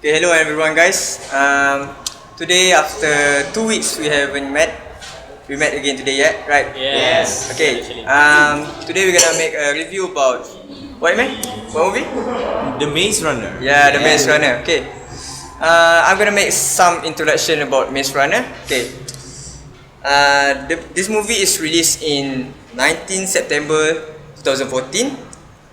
Okay, hello everyone, guys. Today after 2 weeks we haven't met. We met again today, yeah, right? Yes. Okay. Actually. Today we're gonna make a review about what man? What movie? The Maze Runner. Yeah, the Maze Runner. Okay. I'm gonna make some introduction about Maze Runner. Okay. This movie is released in 19 September 2014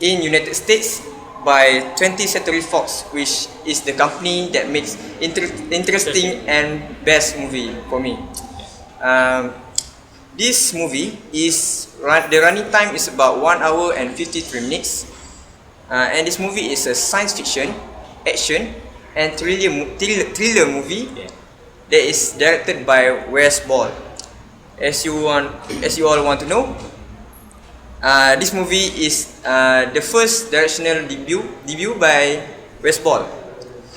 in United States by 20th Century Fox, which is the company that makes interesting and best movie for me. This movie is the running time is about 1 hour and 53 minutes, and this movie is a science fiction, action, and thriller movie that is directed by Wes Ball. As you all want to know, this movie is the first directional debut by Wes Ball.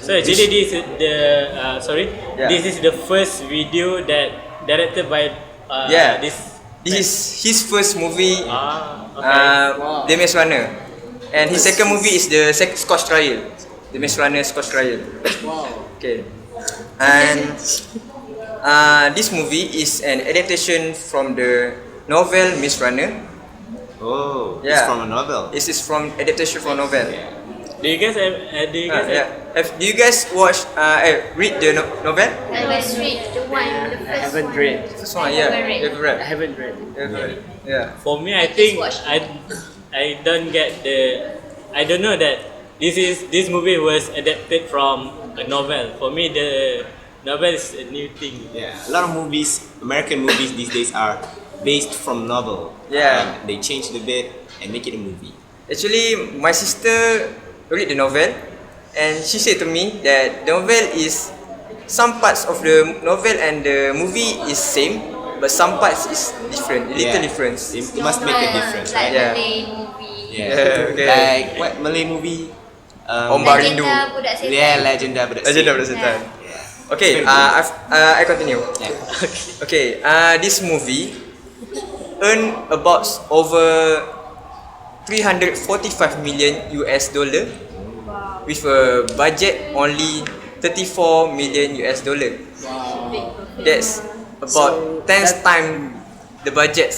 So actually, this is the Yeah. This is the first video that directed by this. This is his first movie, Okay. The Maze Runner, and his second movie is the Scotch Trial, the Maze Runner Scotch Trial. Wow. Okay, and this movie is an adaptation from the novel Maze Runner. Oh, Yeah. it's from a novel. This is from adaptation from novel. Do you guys have? Do you guys watch? Read the novel? I was read the one, the I first haven't one. read. First one, yeah. Never read. You've read. I haven't read. You've read. Yeah. For me, I I think just watched I don't get the. I don't know that this movie was adapted from a novel. For me, the novel is a new thing. Yeah, a lot of movies, American movies these days are based from novel. Yeah. And they change the bit and make it a movie. Actually, my sister read the novel, and she said to me that the novel is some parts of the novel and the movie is same, but some parts is different, a little Yeah. difference. It must make a difference, Like right? Yeah. Malay movie. Yeah, okay. Like what Malay movie? Ombar Rindu. Legenda Budak Setan. Yeah, Legenda Budak Legenda Setan. Budak Setan. Yeah. Okay, Very good. I continue. Yeah. Okay, this movie earned about over 345 million US dollar with a budget only 34 million US dollar. That's about 10 times the budget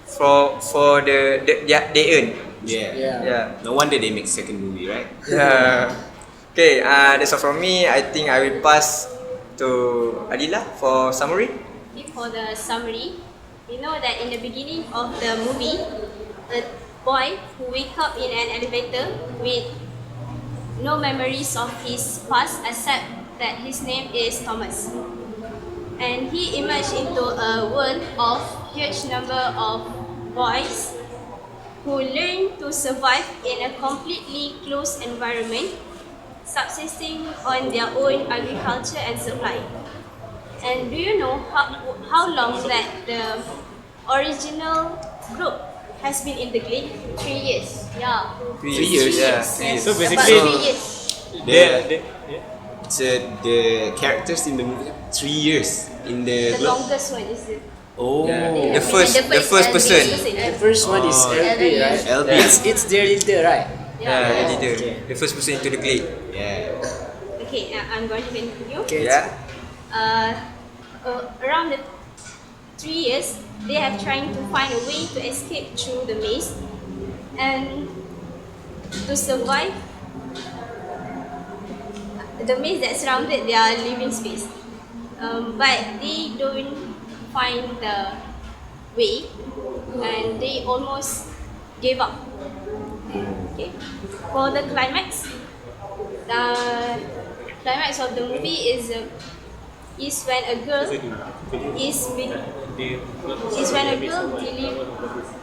for they earn. Yeah. Yeah. No wonder they make second movie, right? Yeah. Okay, that's all from me. I think I will pass to Adila for summary. For the summary, we know that in the beginning of the movie, a boy who wake up in an elevator with no memories of his past except that his name is Thomas. And he emerged into a world of huge number of boys who learn to survive in a completely closed environment, subsisting on their own agriculture and supply. And do you know how long that the original group has been in the glade? 3 years. Yeah. 3 years, yeah. Yes. So About basically- 3 years. So the characters in the movie 3 years in the The longest one is the Oh. The first person. The first one is Oh. LB, right? LB. It's their leader, right? Yeah, the leader. The first person into the glade. Yeah. Okay, I'm going to continue. Okay. Yeah. Around the 3 years, they have trying to find a way to escape through the maze and to survive the maze that surrounded their living space. But they don't find the way and they almost gave up. Okay. For the climax, the climax of the movie is when a girl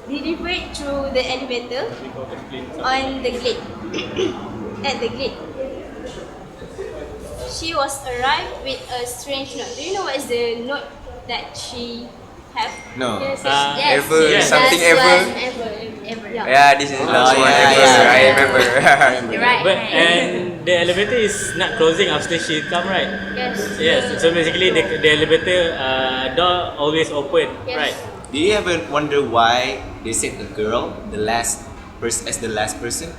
delivered through the elevator on the glade at the glade. She was arrived with a strange note. Do you know what is the note that she have? No. Yes, Ever, yes. something Last ever. one, ever. Yeah. Yeah, this is the last Oh, one yeah, ever. yeah, I yeah. remember. You're right. But right. and the elevator is not closing after she come, right? Yes. Yes. So basically, the elevator door always open, Yes. right? Do you ever wonder why they said the girl, the last person, as the last person?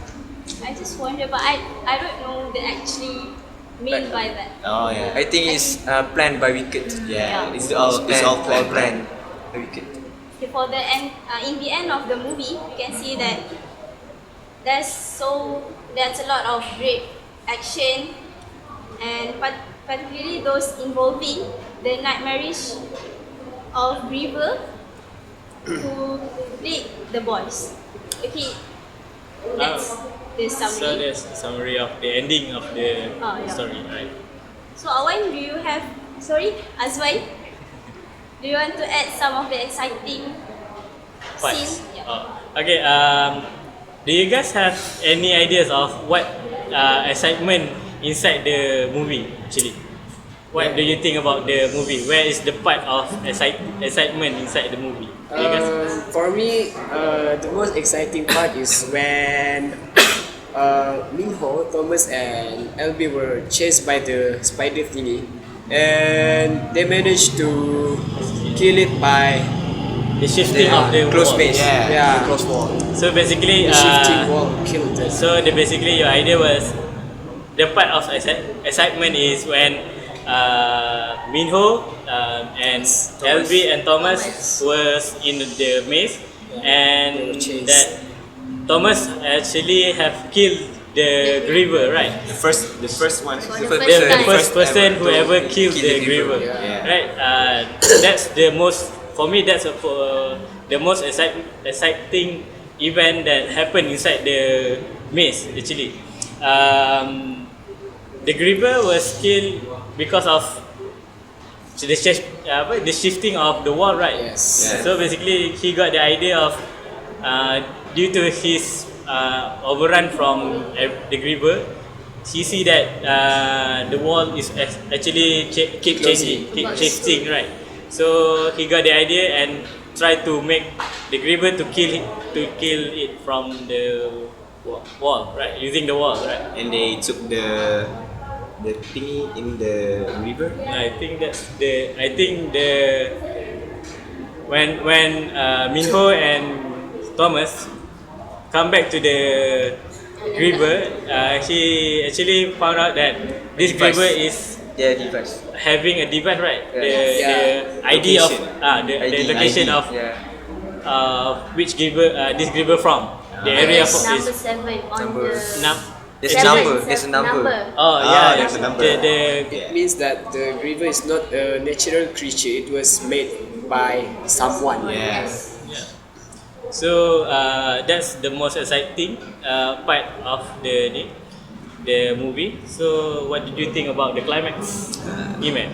I just wonder, but I don't know the actually mean by that? Oh yeah. I think it's planned by Wicked. Yeah. It's It's all planned. planned by Wicked. Okay, for the end, in the end of the movie, you can see that there's a lot of great action, and particularly those involving the nightmarish of River who lead the boys. Okay, that's the So summary. that's a summary of the ending of the Yeah. story, right? So Awan, do you have, sorry, Azwai, do you want to add some of the exciting Parts. scene? Yeah. Okay. Do you guys have any ideas of what excitement inside the movie actually? What do you think about the movie? Where is the part of excitement inside the movie? Do you guys? For me, the most exciting part is when Minho, Thomas, and LB were chased by the spider thingy, and they managed to kill it by The shifting of the close wall. space. Yeah. Close wall. So basically, the shifting wall killed it. so basically your idea was the part of excitement is when Minho and LB and Thomas was in the maze, They were and chased. that Thomas actually have killed the Griever, right? The first one. For the first first The time. first person ever who to ever killed kill the the Griever, Griever. Yeah. right? That's the most, for me, that's the most exciting event that happened inside the maze actually. The Griever was killed because of the shifting of the wall, right? Yes. Yeah. So basically, he got the idea of due to his overrun from the Griever, he see that the wall is actually keep changing, keep shifting, right? So he got the idea and tried to make the Griever to kill it from the wall, right? Using the wall, right? And they took the thingy in the river. I think when Minho and Thomas come back to the Griever, he actually found out that this Device. Griever is Yeah, device. having a device, right? Yeah. The ID of Location. the ID. location ID. of which Griever this Griever from the area There's of number is 7 on Number- the There's a seven, number. There's a number. oh yeah, there's a number. the It means that the river is not a natural creature, it was made by someone. Yeah. yeah. So that's the most exciting part of the movie. So what did you think about the climax? Iman?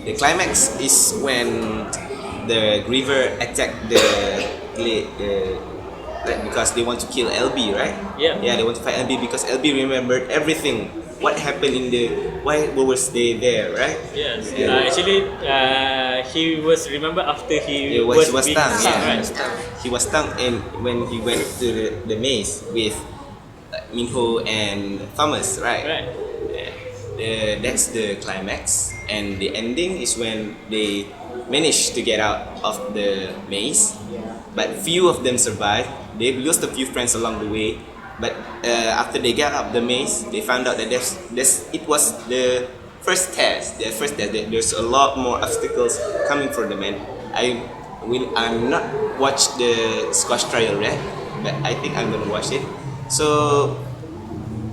The climax is when the Griever attacked the like because they want to kill LB, right? Yeah. Yeah, they want to fight LB because LB remembered everything. What happened in why was they there, right? Yes. Yeah. Actually, he was remember after he He was being stung, stung, yeah. right? He was stung and when he went to the maze with Minho and Thomas, right? Right. That's the climax, and the ending is when they managed to get out of the maze, but few of them survived. They lost a few friends along the way, but after they got out of the maze, they found out that it was the first test. There's a lot more obstacles coming for them, and I'm not watched the squash trial yet, but I think I'm gonna watch it. So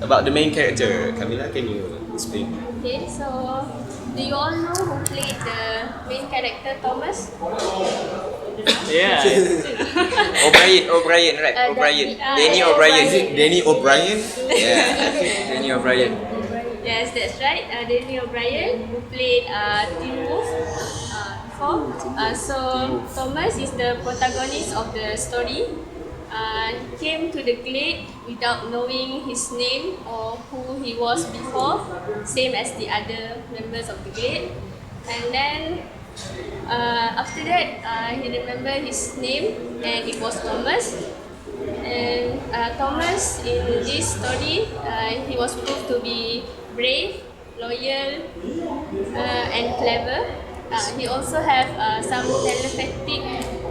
about the main character, Camila, can you explain? Okay, so do you all know who played the main character Thomas? Yeah. O'Brien, right? O'Brien. Danny O'Brien. Danny O'Brien? Yeah. Danny O'Brien. Yes, that's right. Danny O'Brien who played Teen Wolf before. So Thomas is the protagonist of the story. He came to the glade without knowing his name or who he was before, same as the other members of the glade. And then after that, he remembered his name and it was Thomas. And Thomas in this story, he was proved to be brave, loyal, and clever. He also have some telepathic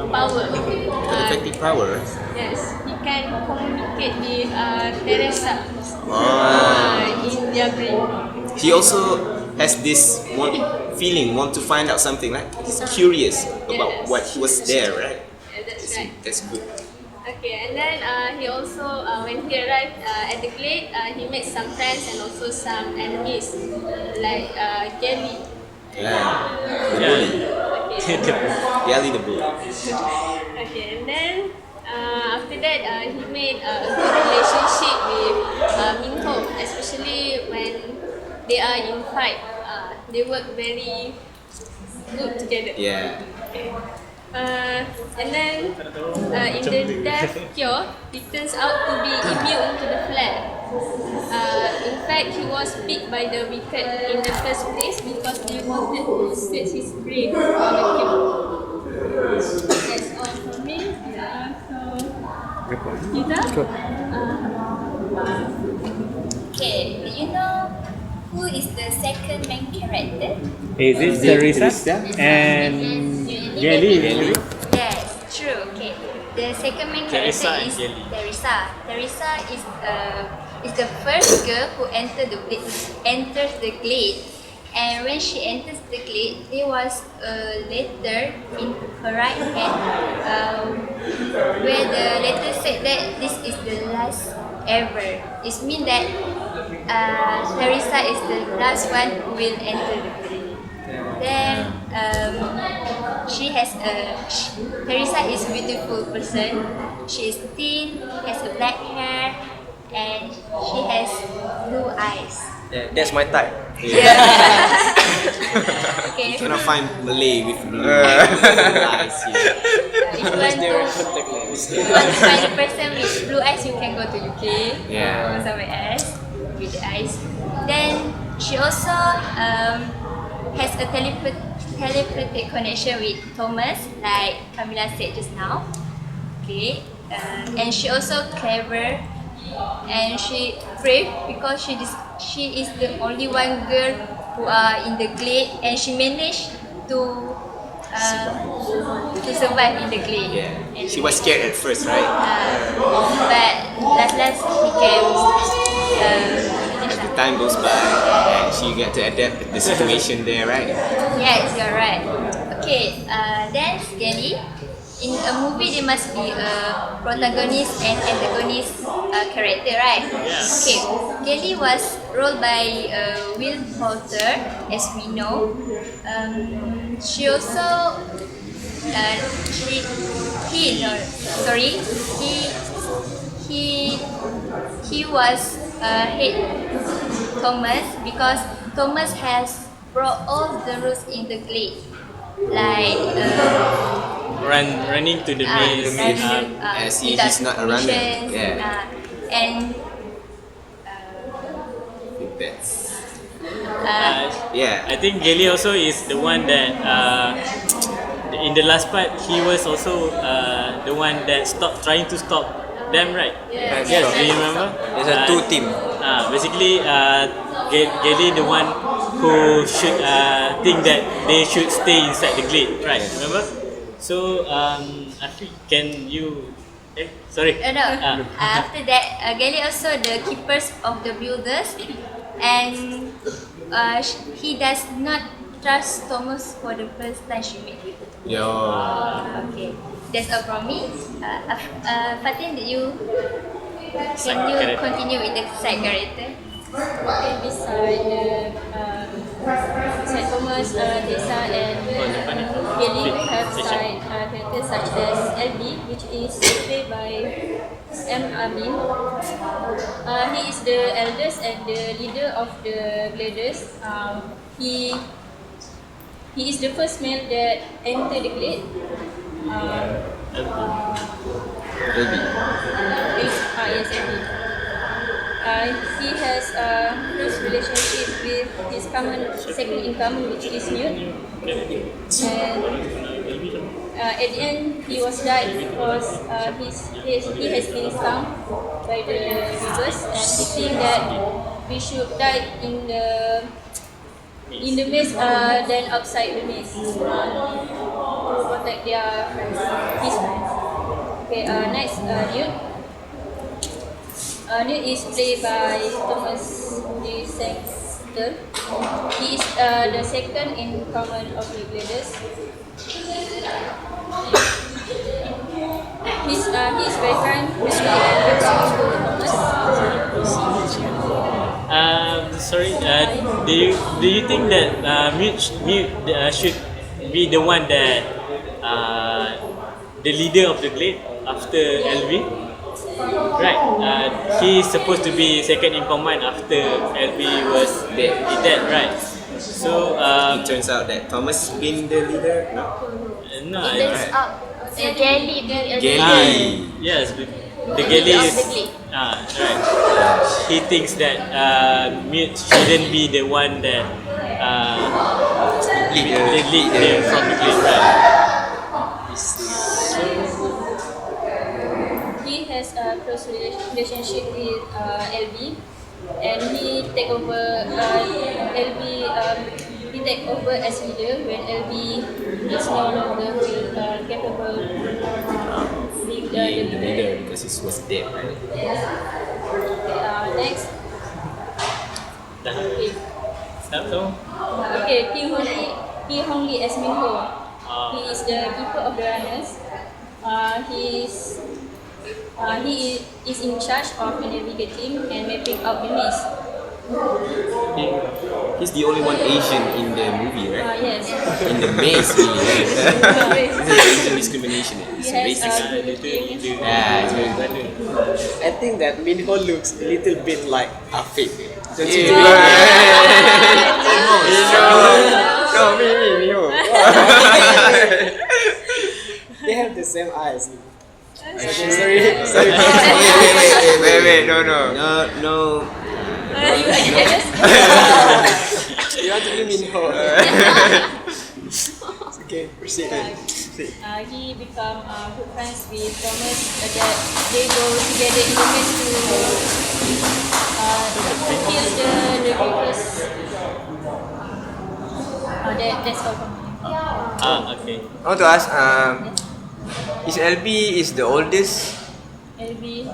power. Effective power. Yes, he can communicate with Teresa in their brain. he also has this want to find out something, right? He's curious about what was there, right? Yeah, that's right. That's good. Okay, and then he also, when he arrived at the glade, he made some friends and also some enemies, like Gally. Yeah. The Yeah. bully. Okay. Yali the bully. Okay, and then after that, he made a good relationship with Minho, especially when they are in fight. They work very good together. Yeah. Okay. And then in the death cure, he turns out to be immune to the flare. In fact, he was picked by the wicked in the first place because they wanted to search his brain for the cure. That's all from me. So, Kita? Okay, do you know who is the second main character? Is it Teresa and Jelly? Yes, true. Okay, the second main Teresa character and is Jelly. Teresa. Teresa is the first girl who enters the glade, and when she enters the glade, there was a letter in her right hand, where the letter said that this is the last ever. It means that Teresa is the last one who will enter the glade. Then Teresa is a beautiful person. She is thin, has a black hair, and she has blue eyes. Yeah, that's my type. Okay, if Cannot find Malay with blue eyes here. you want to find a person with blue eyes, you can go to UK Yeah. or somewhere else with the eyes. Then she also has a telepathic connection with Thomas, like Camila said just now. Okay, and she also clever, and she brave because she is the only one girl who are in the glade, and she managed to survive in the glade. Yeah. And She was scared at first, right? but last he can As the time goes by, and she got to adapt to the situation there, right? Yes, you're right. Okay, then Skelly. In a movie, there must be a protagonist and antagonist character, right? Okay, Kelly was role by Will Poulter, as we know. She also he was hate Thomas because Thomas has brought all the rules in the glade, like Running to the maze. As he is not a runner. Yeah. And That's I think Jelly also is the one that in the last part he was also the one that trying to stop them, right? Yes. Yes, do you remember? There's a two team. Basically, Jelly the one who should think that they should stay inside the glade, right? Remember? So, Afi, can you? Sorry. no. After that, Gally also the keepers of the builders, and he does not trust Thomas for the first time she met with him. yo. Okay, that's all from me. Fatin, can you character. continue with the side character? Okay, beside Thomas, Tessa, and Kelly, we have side characters such as LB, which is played by M. Amin. He is the eldest and the leader of the Gladers. He is the first male that entered the glade. Yes, LB. He has a close relationship with his second in common, which is Newt. And at the end, he was died because he has been stung by the rivers, and he think that we should die in the maze than outside the maze to protect his friends. Okay, next, Newt. Newt is played by Thomas J. Sanks. little. He is the second in command of the gliders. He's very kind, friendly, and respectful to Thomas. Sorry. Do you think that Mute should be the one that the leader of the Glade after LV? Right. He's supposed to be second in command after LV was dead, right? So It turns out that Thomas been the leader. No. no, Turns out Gally yes, the leader Gally of is the Glade. right. He thinks that Mute shouldn't be the one that lead from the Glade, right? He has a close relationship with LB, and he take over LB. He take over as leader when LB is no longer capable being the Being the leader. leader because he was dead, right? Next. Dah. Okay. Start tu. Okay, Ki Hong Lee as Min Ho. He is the keeper of the runners. He is in charge of navigating and mapping out the maze. He's the only one Asian in the movie, right? Yes. In the maze, really. Right? It's Asian discrimination. It's He has racist. good looking. Yeah, it's very good. I think that Min Ho looks a little bit like Afiq. Don't you No, me. They have the same eyes. Sorry. Wait, no. No. You want to be Min Ho? Okay, proceed. He become good friends with Thomas. That they go together in the maze to kill the grievous. That's all from me. Okay. I want to ask, is LB is the oldest? LB.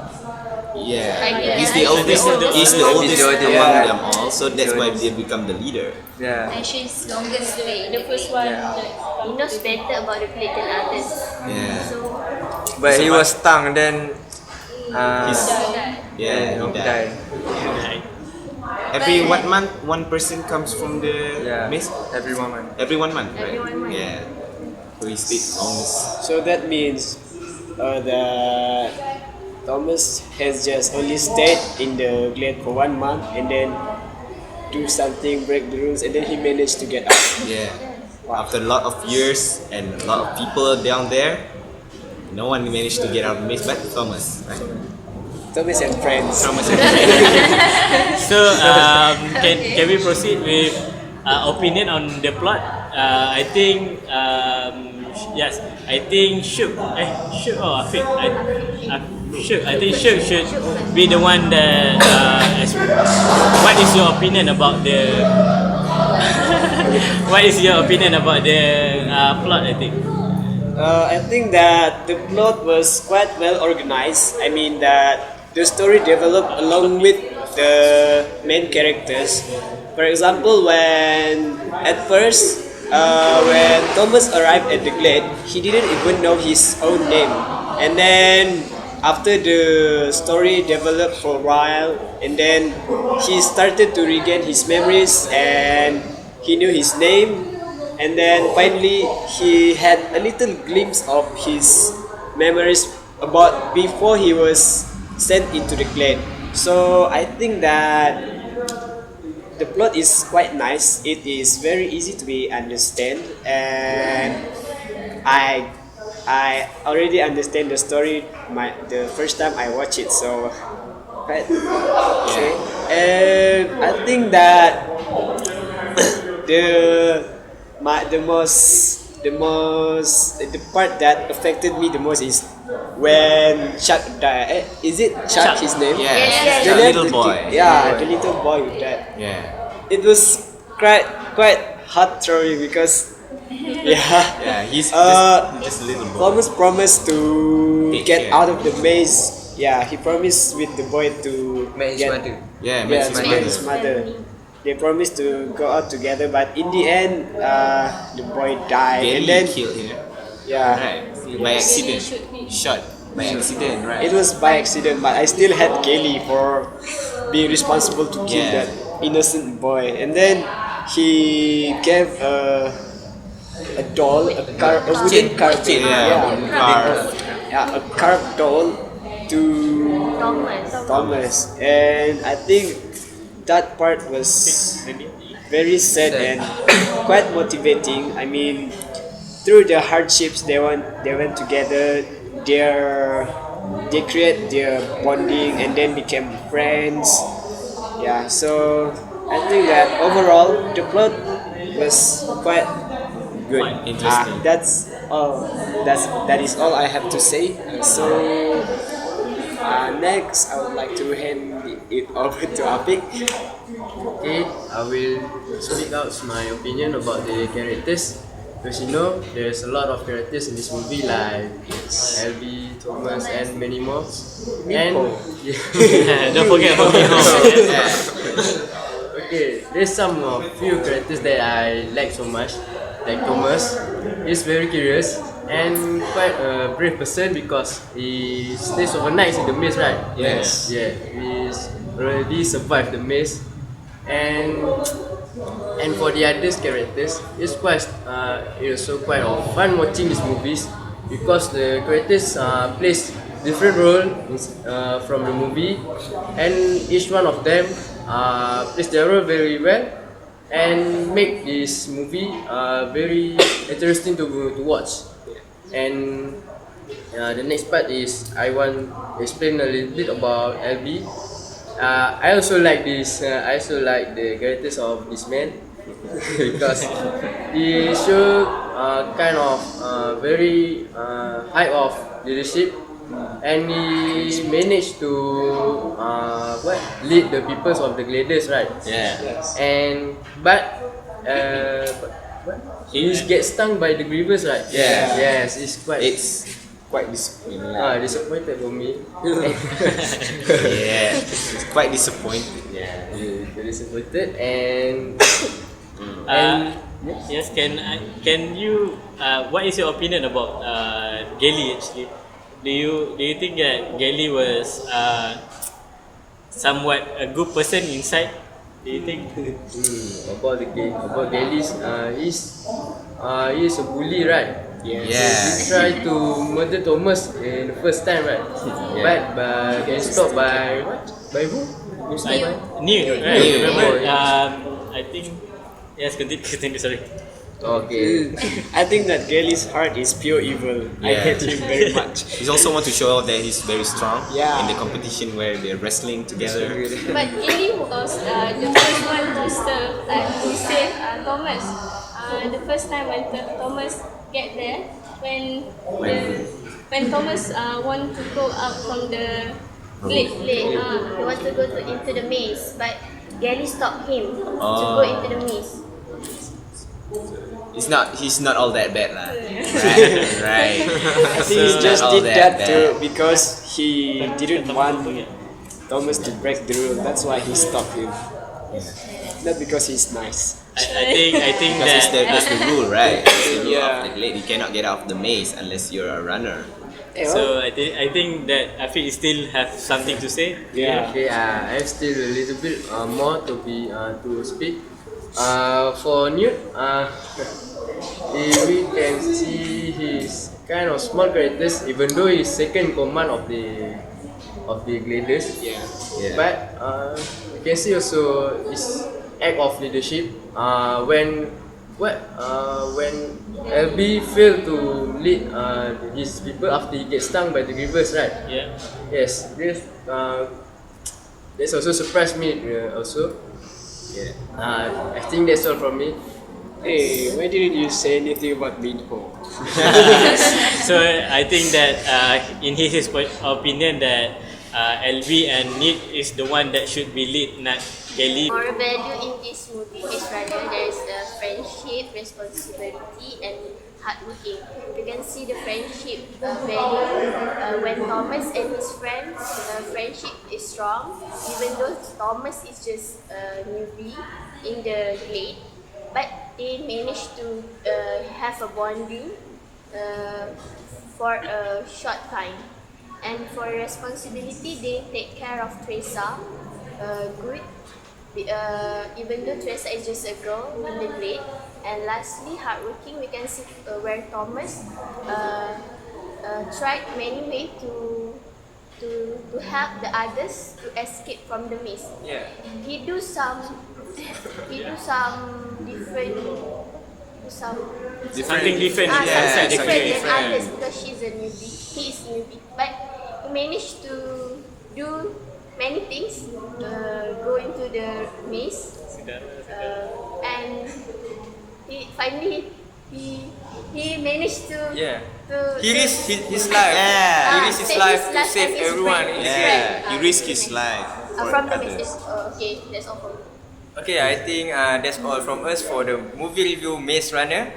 Yeah, he's the oldest. He's the oldest among them all, so that's why they become the leader. Yeah. And she's longest way. The first one Yeah. He knows better about the Glade than others. Yeah. So But he was stung then. He's He he died. died. Right. Every what month one person comes from the Yeah. maze? Every woman. Every 1 month, right? Every 1 month. Yeah. So he stayed longest. So that means that Thomas has just only stayed in the Glade for 1 month and then do something, break the rules, and then he managed to get out. Yeah. After a lot of years and a lot of people down there, no one managed to get out of the maze but Thomas, right? Thomas and friends. Thomas So can we proceed with opinion on the plot? I think yes. I think Shuk or Afiq. I think Shuk should be the one that. What is your opinion about the? What is your opinion about the plot? I think that the plot was quite well organized. I mean that the story developed along with the main characters. For example, when Thomas arrived at the Glade, he didn't even know his own name. And then after the story developed for a while, and then he started to regain his memories and he knew his name. And then finally, he had a little glimpse of his memories about before he was sent into the Glade. So I think that the plot is quite nice. It is very easy to be understand, and I already understand the story the first time I watch it. So, right. Okay. And I think that the part that affected me the most is when Chuck died. Is it Chuck his name? Yeah, The the little boy. The little boy with that. Yeah. It was quite heart throwing because Yeah, he's just a little boy. Thomas promised to Take get care. out of the maze. Yeah, he promised with the boy to Met his mother. Yeah, Yeah, Matt's to his get mother. his mother. they promised to go out together, but in the end, the boy died, and Gally then killed him. yeah, Right. By accident. Shot by accident, right? it was by accident, but I still had Kelly for being responsible to kill Yeah. that innocent boy. And then he gave a doll, a wooden carving, wooden car. yeah, a carved doll to Thomas. And I think that part was very sad and quite motivating. I mean, through the hardships they went together, they create their bonding and then became friends. Yeah, so I think that overall the plot was quite good. Interesting. That is all I have to say. Next, I would like to hand it over to Apik. Okay, I will speak out my opinion about the characters. Because you know, there's a lot of characters in this movie like LB, Thomas, and many more. And Don't forget about me. okay, there's some of few characters that I like so much. Like Thomas, he's very curious and quite a brave person because he stays overnight in the maze, right? Yes. Yeah, he's already survived the maze, and for the other characters, it's also quite fun watching these movies because the characters plays different role from the movie, and each one of them plays their role very well and make this movie very interesting to watch. And the next part is I want to explain a little bit about LB. I also like this. I also like the characters of this man because he show kind of very high of leadership, and he managed to lead the peoples of the gladiators, right? Yeah. And but he gets stung by the grievous, right? Yeah. Yes, It's quite disappointing. disappointed for me. Yeah. It's quite disappointing. Yeah, very disappointed and Yes, can you? What is your opinion about Gally actually? Do you think that Gally was somewhat a good person inside? Do you think? about Galis, he's a bully, right? Yeah. He tried to murder Thomas in the first time, right? But he stopped by what? By who? He stopped by? New, right? New. Remember? Oh, I think. Yes, continue. Sorry. Okay. I think that Gailey's heart is pure evil. I Yeah. hate him very much. He's also want to show off that he's very strong Yeah. in the competition where they're wrestling together. But Gally was the first one to save Thomas. The first time when Thomas get there, when Thomas want to go out from the glade, he want to go into the maze, but Gally stopped him to go into the maze. He's not all that bad lah. Right. I think he So, just not all did that that because he didn't want Thomas to break the rule. That's why he stopped him. Not because he's nice. I think Because that that's the rule, right? That's the rule Yeah. of the glade. You cannot get out of the maze unless you're a runner. so I think that Afiq still have something to say. Yeah. Okay, I have still a little bit more to speak. For Newt, we can see his kind of small characters, even though he's second in command of the gladiators. Yeah. But you can see also his act of leadership. When LB failed to lead his people after he gets stung by the grievous, right? Yeah. Yes, this also surprised me also. Yeah. I think that's all from me. Hey, why didn't you say anything about Minho? So I think that in his opinion that LB and Nick is the one that should be lead, not Kelly. Moral value in this movie is rather there is friendship, responsibility, and hardworking. You can see the friendship value when Thomas and his friends friendship is strong, even though Thomas is just a newbie in the glade, but they managed to have a bonding for a short time. And for responsibility, they take care of Teresa good, even though Teresa is just a girl in the grade. And lastly, hardworking, we can see where Thomas tried many ways to help the others to escape from the maze. Yeah. He do some different Something different. something outside the different grade. than others because she's a newbie. He is newbie, but he managed to do many things. Go into the maze, and he managed to Yeah. to He risked his life. Yeah. He risked his save life his to life save and his everyone friend. in the His game. friend. Yeah, he risked his life for From the others. maze. Okay, that's all for me. Okay, I think that's all from us for the movie review Maze Runner.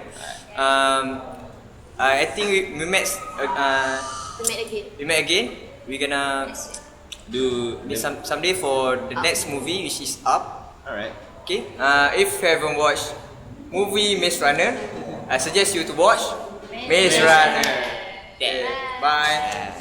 I think we met. To meet again. We met again. We're gonna Do meet someday for the next movie, which is Up. Alright. Okay. If you haven't watched movie Maze Runner, I suggest you to watch Maze Runner. Okay, bye.